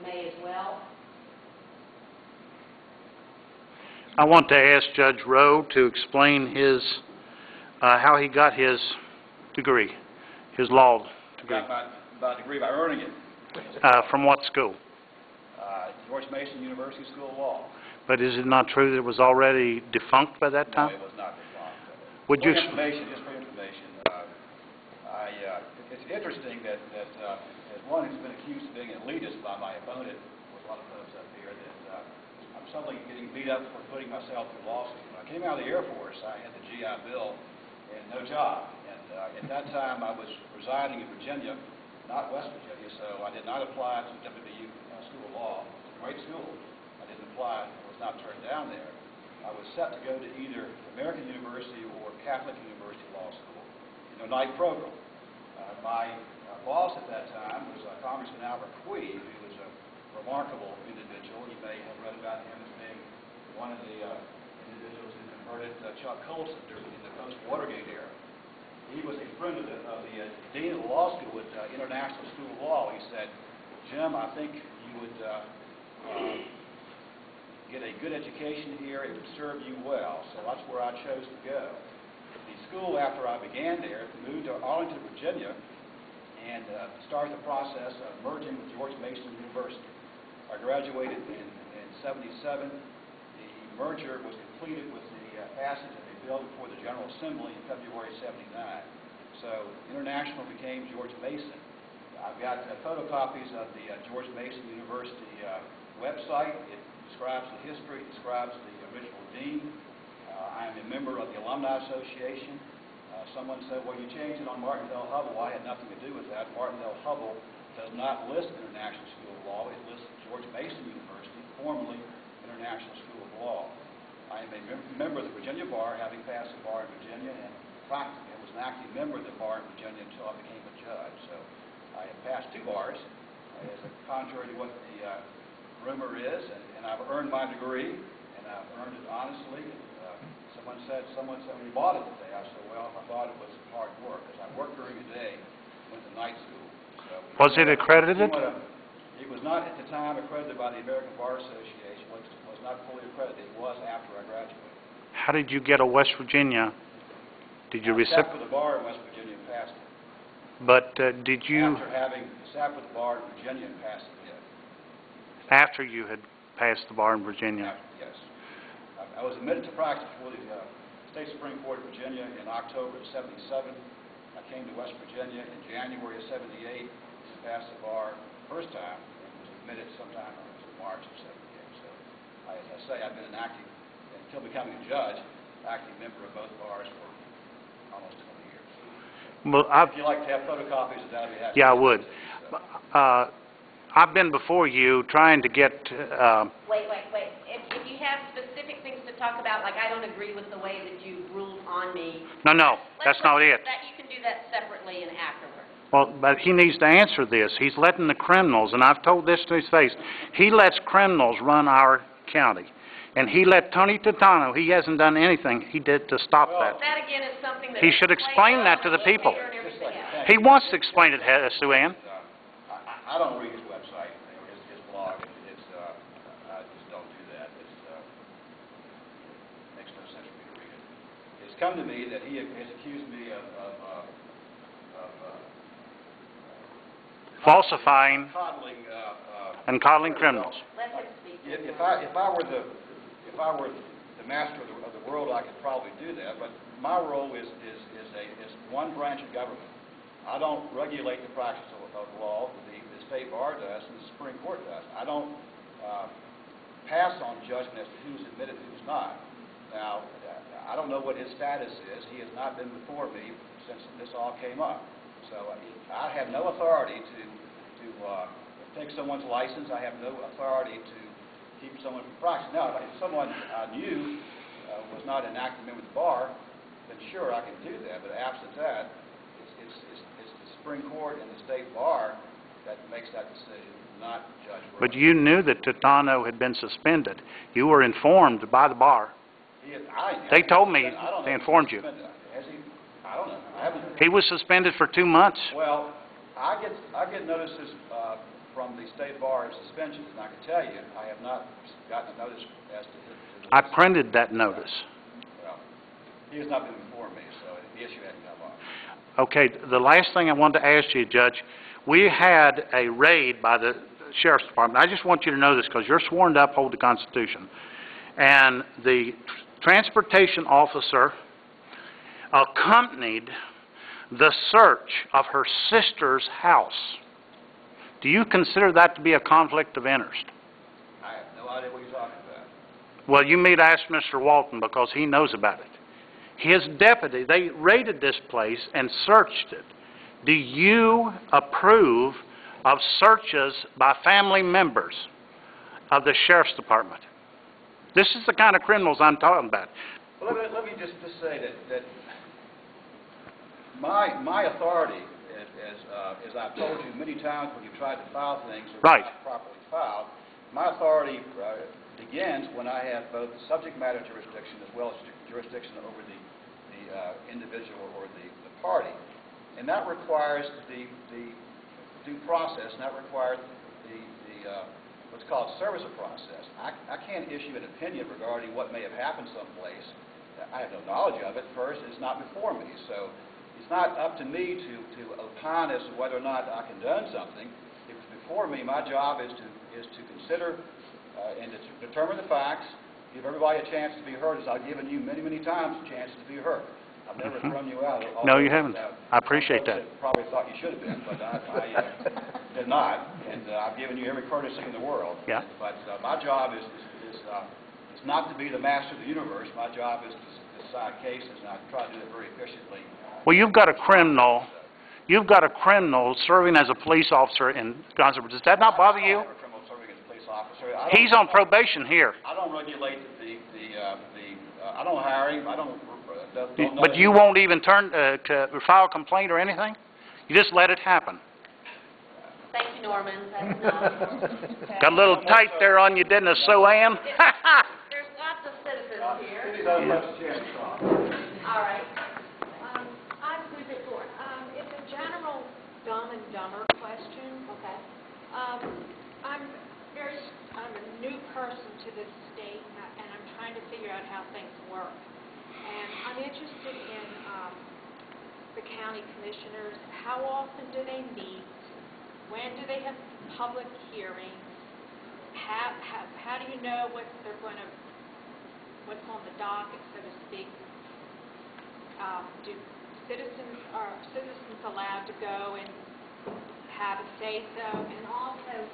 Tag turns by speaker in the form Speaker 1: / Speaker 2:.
Speaker 1: may as well.
Speaker 2: I want to ask Judge Rowe to explain his, how he got his degree, his law degree.
Speaker 3: Got my degree by earning it.
Speaker 2: From what school?
Speaker 3: George Mason University School of Law.
Speaker 2: But is it not true that it was already defunct by that time?
Speaker 3: No, it was not defunct.
Speaker 2: Would you
Speaker 3: Just for information, it's interesting that as one who's been accused of being an elitist by my opponent, with a lot of folks up here, that I'm suddenly getting beat up for putting myself through law school. When I came out of the Air Force, I had the GI Bill and no job. And at that time, I was residing in Virginia, not West Virginia, so I did not apply to WVU School of Law. It's a great school. I didn't apply, was not turned down there. I was set to go to either American University or Catholic University Law School in a night program. My boss at that time was Congressman Albert Quee, who was a remarkable individual. You may have read about him as being one of the individuals who converted Chuck Colson in the post-Watergate era. He was a friend of the dean of the law school at International School of Law. He said, "Jim, I think you would get a good education here. It would serve you well." So that's where I chose to go. The school, after I began there, moved to Arlington, Virginia, and started the process of merging with George Mason University. I graduated in 77. The merger was completed with the passage of a bill before the General Assembly in February 79. So International became George Mason. I've got photocopies of the George Mason University website. It describes the history, it describes the original dean. I am a member of the Alumni Association. Someone said, well, you changed it on Martin L. Hubble. I had nothing to do with that. Martin L. Hubble does not list International School of Law. It lists George Mason University, formerly International School of Law. I am a member of the Virginia Bar, having passed the bar in Virginia, and practically I was an active member of the bar in Virginia until I became a judge. So I have passed 2 bars, as contrary to what the rumor is, and I've earned my degree, and I've earned it honestly. Someone said, we bought it today. I said, well, I thought it was hard work, because I worked during the day, went to night school. So
Speaker 2: was it accredited?
Speaker 3: It was not at the time accredited by the American Bar Association. It was not fully accredited. It was after I graduated.
Speaker 2: How did you get a West Virginia? Did you receive?
Speaker 3: I sat for the bar in West Virginia and passed it.
Speaker 2: But did you?
Speaker 3: After having sat for the bar in Virginia and passed it, yes.
Speaker 2: After you had passed the bar in Virginia?
Speaker 3: Yes. I was admitted to practice before the State Supreme Court of Virginia in October of 77. I came to West Virginia in January of 78 to pass the bar the first time, and was admitted sometime in March of 78. So, as I say, I've been an active, until becoming a judge, active member of both bars for almost 20 years.
Speaker 2: Well,
Speaker 3: if you'd like to have photocopies of that, I'd be happy.
Speaker 2: Yeah, I would. I've been before you trying to get...
Speaker 1: Wait. If you have specific things to talk about, like I don't agree with the way that you ruled on me.
Speaker 2: No, that's not it.
Speaker 1: You can do that separately and afterward.
Speaker 2: Well, but he needs to answer this. He's letting the criminals, and I've told this to his face, he lets criminals run our county. And he let Tony Titano, he hasn't done anything he did to stop that.
Speaker 1: That again is something that...
Speaker 2: He should explain that to the people. He wants to explain it, Sue Ann.
Speaker 3: I don't read his website or his blog. I just don't do that. It makes no sense for me to read it. It's come to me that he has accused me of
Speaker 2: falsifying
Speaker 3: and
Speaker 2: coddling criminals.
Speaker 1: Let him speak.
Speaker 3: If I were the master of the world, I could probably do that. But my role is one branch of government. I don't regulate the practice of law. The State Bar does, and the Supreme Court does. I don't pass on judgment as to who's admitted and who's not. Now, I don't know what his status is. He has not been before me since this all came up. So I have no authority to take someone's license. I have no authority to keep someone from practicing. Now, if someone I knew was not an active member of the bar, then sure, I can do that. But absent that, it's the Supreme Court and the State Bar that makes that decision, not Judge Rowe.
Speaker 2: But you knew that Titano had been suspended. You were informed by the bar. They told me they informed you.
Speaker 3: Has he? I don't know. I haven't.
Speaker 2: He was suspended for 2 months.
Speaker 3: Well, I get notices from the State Bar of suspensions, and I can tell you, I have not gotten a notice as to the...
Speaker 2: I printed that notice.
Speaker 3: Well, he has not been before me, so the issue hasn't come up.
Speaker 2: Okay, the last thing I wanted to ask you, Judge, we had a raid by the Sheriff's Department. I just want you to know this because you're sworn to uphold the Constitution. And the transportation officer accompanied the search of her sister's house. Do you consider that to be a conflict of interest?
Speaker 3: I have no idea what you're talking about.
Speaker 2: Well, you need to ask Mr. Walton because he knows about it. His deputy, they raided this place and searched it. Do you approve of searches by family members of the Sheriff's Department? This is the kind of criminals I'm talking about.
Speaker 3: Well, let me just say that my authority, as I've told you many times when you tried to file things that were not properly filed, my authority begins when I have both subject matter jurisdiction as well as jurisdiction over the individual or the party. And that requires the due process, and that requires what's called service of process. I can't issue an opinion regarding what may have happened someplace. I have no knowledge of it. First, it's not before me, so it's not up to me to opine as to whether or not I condone something. If it's before me, my job is to consider and to determine the facts, give everybody a chance to be heard, as I've given you many, many times a chance to be heard. I've never thrown you out.
Speaker 2: No, you haven't. I appreciate that.
Speaker 3: Probably thought you should have been, but I did not, and I've given you every courtesy in the world.
Speaker 2: Yeah.
Speaker 3: But my job is not to be the master of the universe. My job is to decide cases, and I try to do it very efficiently.
Speaker 2: Well, you've got a criminal serving as a police officer in Gonzales. Does that not bother you?
Speaker 3: I don't have a criminal serving as a police officer.
Speaker 2: He's on probation here.
Speaker 3: I don't regulate I don't hire him. I don't know
Speaker 2: But you won't even turn to file a complaint or anything? You just let it happen.
Speaker 1: Thank you, Norman. That's enough.
Speaker 2: Got a little tight there on you, didn't it, so Ann?
Speaker 1: There's lots of citizens here. All right.
Speaker 4: I'm Susan Thorne. It's a general Dumb and Dumber question.
Speaker 1: Okay.
Speaker 4: I'm a new person to this state, and I'm trying to figure out how things work. And I'm interested in the county commissioners. How often do they meet? When do they have public hearings? How do you know what's on the docket, so to speak? Do citizens allowed to go and have a say-so? And also,